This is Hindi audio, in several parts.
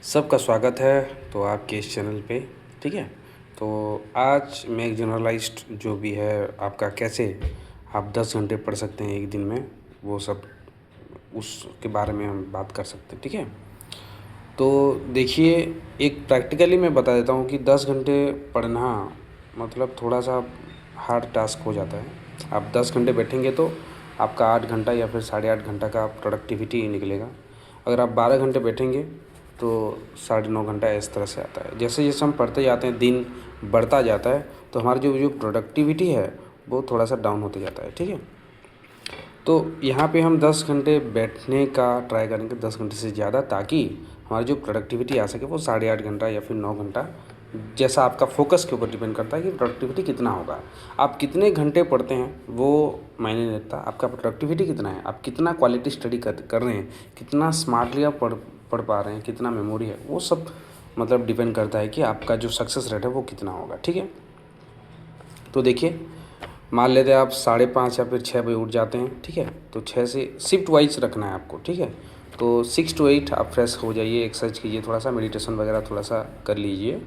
सबका स्वागत है तो आपके इस चैनल पे। ठीक है। तो आज मैं एक जनरलाइज्ड जो भी है आपका कैसे आप 10 घंटे पढ़ सकते हैं एक दिन में, वो सब उसके बारे में हम बात कर सकते हैं। ठीक है। तो देखिए, एक प्रैक्टिकली मैं बता देता हूँ कि 10 घंटे पढ़ना मतलब थोड़ा सा हार्ड टास्क हो जाता है। आप 10 घंटे बैठेंगे तो आपका 8 घंटा या फिर 8.5 घंटा का प्रोडक्टिविटी निकलेगा। अगर आप 12 घंटे बैठेंगे तो 9.5 घंटा इस तरह से आता है। जैसे जैसे हम पढ़ते जाते हैं, दिन बढ़ता जाता है, तो हमारी जो जो प्रोडक्टिविटी है वो थोड़ा सा डाउन होते जाता है। ठीक है। तो यहाँ पे हम 10 घंटे बैठने का ट्राई करेंगे, 10 घंटे से ज़्यादा, ताकि हमारी जो प्रोडक्टिविटी आ सके वो 8.5 घंटा या फिर 9 घंटा। जैसा आपका फोकस के ऊपर डिपेंड करता है कि प्रोडक्टिविटी कितना होगा। आप कितने घंटे पढ़ते हैं वो मायने नहीं रखता, आपका प्रोडक्टिविटी कितना है, आप कितना क्वालिटी स्टडी कर रहे हैं, कितना स्मार्टली आप पढ़ पा रहे हैं, कितना मेमोरी है, वो सब मतलब डिपेंड करता है कि आपका जो सक्सेस रेट है वो कितना होगा। ठीक है। तो देखिए, मान लेते हैं आप 5:30 या फिर 6 बजे उठ जाते हैं। ठीक है। तो 6 से शिफ्ट वाइज रखना है आपको। ठीक है। तो 6 to 8 आप फ्रेश हो जाइए, एक्सरसाइज कीजिए, थोड़ा सा मेडिटेशन वगैरह थोड़ा सा कर लीजिए।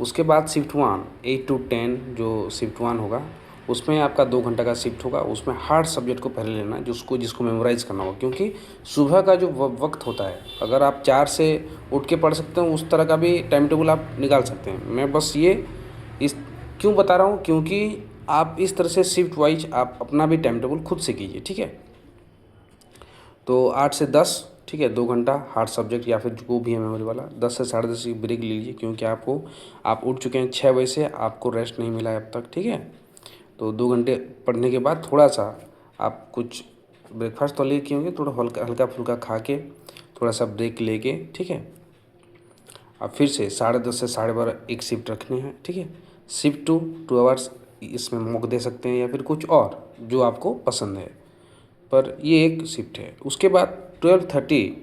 उसके बाद शिफ्ट 1 8 to 10 जो शिफ्ट 1 होगा, उसमें आपका 2 घंटा का शिफ्ट होगा। उसमें हार्ड सब्जेक्ट को पहले लेना है, जिसको मेमोराइज़ करना होगा, क्योंकि सुबह का जो वक्त होता है, अगर आप 4 से उठ के पढ़ सकते हैं, उस तरह का भी टाइम टेबल आप निकाल सकते हैं। मैं बस ये इस क्यों बता रहा हूँ, क्योंकि आप इस तरह से शिफ्ट वाइज आप अपना भी टाइम टेबल खुद से कीजिए। ठीक है। तो 8 से 10, ठीक है, 2 घंटा हार्ड सब्जेक्ट या फिर जो भी है मेमोरी वाला। 10 से 10:30 की ब्रेक ले लीजिए, क्योंकि आप उठ चुके हैं 6 बजे से, आपको रेस्ट नहीं मिला है अब तक। ठीक है। तो 2 घंटे पढ़ने के बाद थोड़ा सा आप कुछ ब्रेकफास्ट तो ले किए होंगे, थोड़ा हल्का हल्का फुल्का खा के थोड़ा सा ब्रेक लेके, ठीक है, अब फिर से 10:30 से 12:30 एक शिफ्ट रखनी है। ठीक है। शिफ्ट 2 आवर्स इसमें मॉक दे सकते हैं या फिर कुछ और जो आपको पसंद है, पर ये एक शिफ्ट है। उसके बाद 12:30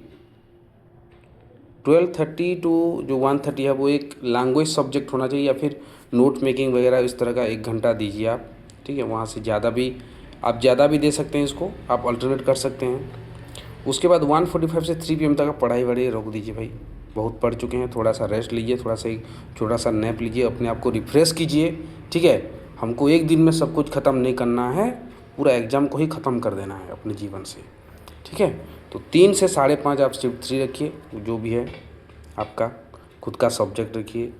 टू जो 1:30 है वो एक लैंग्वेज सब्जेक्ट होना चाहिए, या फिर नोट मेकिंग वगैरह इस तरह का 1 घंटा दीजिए आप। ठीक है। वहाँ से ज़्यादा भी दे सकते हैं, इसको आप अल्टरनेट कर सकते हैं। उसके बाद 1:45 से 3 PM तक आप पढ़ाई वढ़ाई रोक दीजिए भाई, बहुत पढ़ चुके हैं, थोड़ा सा रेस्ट लीजिए, थोड़ा सा एक छोटा सा नैप लीजिए, अपने आप को रिफ्रेश कीजिए। ठीक है। हमको एक दिन में सब कुछ ख़त्म नहीं करना है, पूरा एग्ज़ाम को ही ख़त्म कर देना है अपने जीवन से। ठीक है। तो 3 से 5:30 आप शिफ्ट 3 रखिए, जो भी है आपका खुद का सब्जेक्ट रखिए।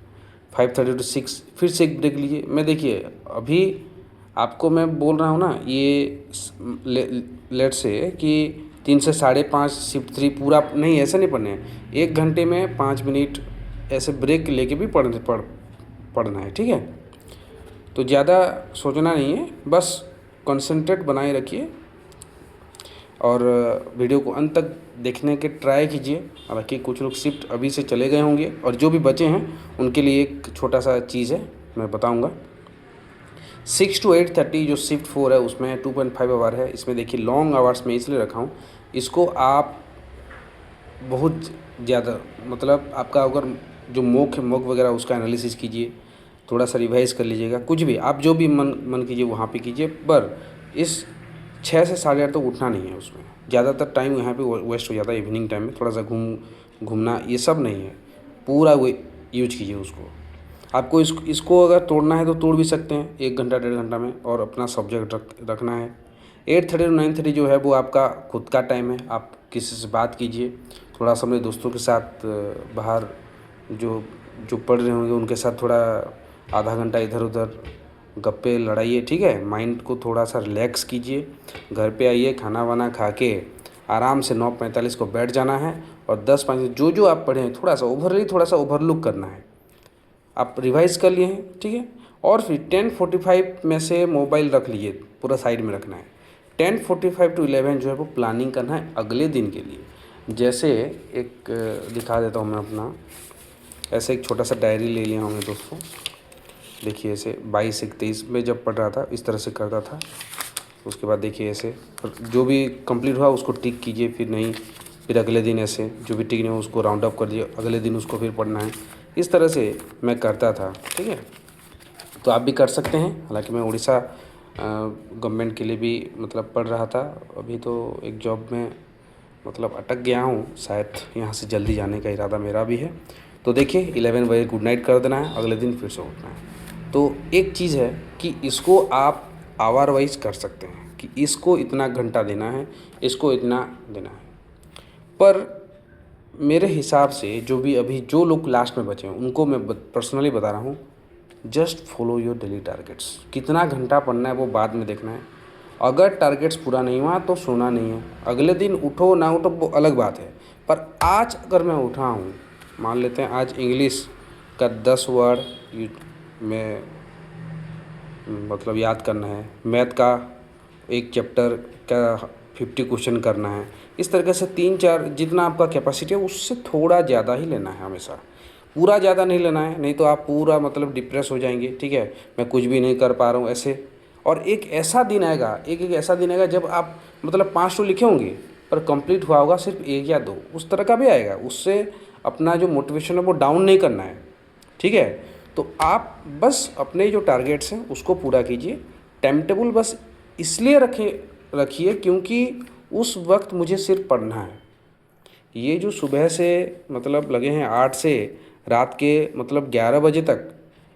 5:30 to 6 फिर से एक ब्रेक लीजिए। मैं देखिए, अभी आपको मैं बोल रहा हूँ ना, ये लेट से कि 3 से 5:30 शिफ्ट 3 पूरा नहीं, ऐसे नहीं पढ़ने हैं। 1 घंटे में 5 मिनट ऐसे ब्रेक लेके भी पढ़ना है। ठीक है। तो ज़्यादा सोचना नहीं है, बस कंसंट्रेट बनाए रखिए और वीडियो को अंत तक देखने के ट्राई कीजिए। हालांकि कुछ लोग शिफ्ट अभी से चले गए होंगे, और जो भी बचे हैं उनके लिए एक छोटा सा चीज़ है, मैं बताऊंगा। 6 to 8:30 जो शिफ्ट 4 है उसमें 2.5 आवर है। इसमें देखिए लॉन्ग आवर्स में इसलिए रखा हूँ, इसको आप बहुत ज़्यादा मतलब आपका अगर जो मॉक वगैरह उसका एनालिसिस कीजिए, थोड़ा सा रिवाइज कर लीजिएगा, कुछ भी आप जो भी मन कीजिए वहाँ पे कीजिए। पर इस 6 से 8:30 तक उठना नहीं है। उसमें ज़्यादातर टाइम यहाँ पे वेस्ट हो जाता है। इवनिंग टाइम में थोड़ा सा घूमना ये सब नहीं है, पूरा वो यूज कीजिए उसको। आपको इसको अगर तोड़ना है तो तोड़ भी सकते हैं 1 घंटा 1.5 घंटा में, और अपना सब्जेक्ट रखना है। 8:30 to 9:30 जो है वो आपका खुद का टाइम है। आप किसी से बात कीजिए, थोड़ा सा अपने दोस्तों के साथ बाहर जो जो पढ़ रहे होंगे उनके साथ थोड़ा आधा घंटा इधर उधर गप्पे लड़ाइए। ठीक है। माइंड को थोड़ा सा रिलैक्स कीजिए। घर पे आइए, खाना वाना खा के आराम से 9:45 को बैठ जाना है, और 10-5 जो जो आप पढ़े हैं थोड़ा सा ओवरलुक करना है। आप रिवाइज कर लिए हैं। ठीक है। और फिर 10:45 में से मोबाइल रख लीजिए, पूरा साइड में रखना है। 10:45 to 11 जो है वो प्लानिंग करना है अगले दिन के लिए। जैसे एक दिखा देता हूँ मैं अपना, ऐसे एक छोटा सा डायरी ले लिया हूँ मैं दोस्तों। देखिए, ऐसे 22-23 में जब पढ़ रहा था इस तरह से करता था। उसके बाद देखिए ऐसे जो भी कंप्लीट हुआ उसको टिक कीजिए, फिर नहीं, फिर अगले दिन ऐसे जो भी टिक नहीं हुआ उसको राउंड अप कर दिए, अगले दिन उसको फिर पढ़ना है। इस तरह से मैं करता था। ठीक है। तो आप भी कर सकते हैं। हालांकि मैं उड़ीसा गवर्नमेंट के लिए भी मतलब पढ़ रहा था, अभी तो एक जॉब में मतलब अटक गया हूँ, शायद यहाँ से जल्दी जाने का इरादा मेरा भी है। तो देखिए 11 बजे गुड नाइट कर देना है, अगले दिन फिर से उठना है। तो एक चीज़ है कि इसको आप आवर वाइज कर सकते हैं कि इसको इतना घंटा देना है, इसको इतना देना है। पर मेरे हिसाब से जो भी अभी जो लोग लास्ट में बचे हैं उनको मैं पर्सनली बता रहा हूँ, just follow your daily targets. कितना घंटा पढ़ना है वो बाद में देखना है। अगर टारगेट्स पूरा नहीं हुआ तो सोना नहीं है, अगले दिन उठो ना उठो वो अलग बात है। पर आज अगर मैं उठा हूँ, मान लेते हैं आज इंग्लिश का 10 वर्ड में मतलब याद करना है, मैथ का एक चैप्टर का 50 क्वेश्चन करना है, इस तरीके से 3-4 जितना आपका कैपेसिटी है उससे थोड़ा ज़्यादा ही लेना है हमेशा। पूरा ज़्यादा नहीं लेना है, नहीं तो आप पूरा मतलब डिप्रेस हो जाएंगे। ठीक है, मैं कुछ भी नहीं कर पा रहा हूँ ऐसे। और एक ऐसा दिन आएगा, एक ऐसा दिन आएगा जब आप मतलब 5 तो लिखे होंगे पर कंप्लीट हुआ होगा सिर्फ 1 या 2, उस तरह का भी आएगा। उससे अपना जो मोटिवेशन है वो डाउन नहीं करना है। ठीक है, तो आप बस अपने जो टारगेट्स हैं उसको पूरा कीजिए। टाइम टेबल बस इसलिए रखिए क्योंकि उस वक्त मुझे सिर्फ पढ़ना है। ये जो सुबह से मतलब लगे हैं 8 से रात के मतलब 11 बजे तक,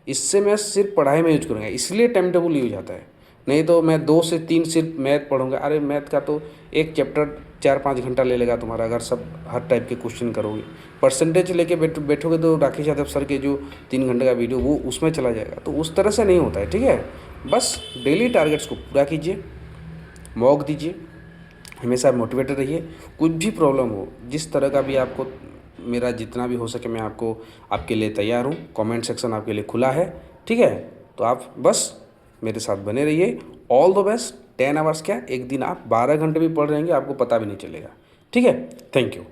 इससे मैं सिर्फ पढ़ाई में यूज करूँगा, इसलिए टाइम टेबल यूज आता है। नहीं तो मैं 2 से 3 सिर्फ मैथ पढ़ूंगा, अरे मैथ का तो एक चैप्टर 4-5 घंटा ले लेगा तुम्हारा, अगर सब हर टाइप के क्वेश्चन करोगे। परसेंटेज लेके बैठोगे तो राकेश यादव सर के जो 3 घंटे का वीडियो वो उसमें चला जाएगा। तो उस तरह से नहीं होता है। ठीक है, बस डेली टारगेट्स को पूरा कीजिए, मॉक दीजिए, हमेशा मोटिवेटेड रहिए। कुछ भी प्रॉब्लम हो, जिस तरह का भी आपको, मेरा जितना भी हो सके मैं आपको आपके लिए तैयार हूँ। कमेंट सेक्शन आपके लिए खुला है। ठीक है, तो आप बस मेरे साथ बने रहिए। All the best. 10 आवर्स क्या, एक दिन आप 12 घंटे भी पढ़ रहेंगे आपको पता भी नहीं चलेगा। ठीक है, थैंक यू।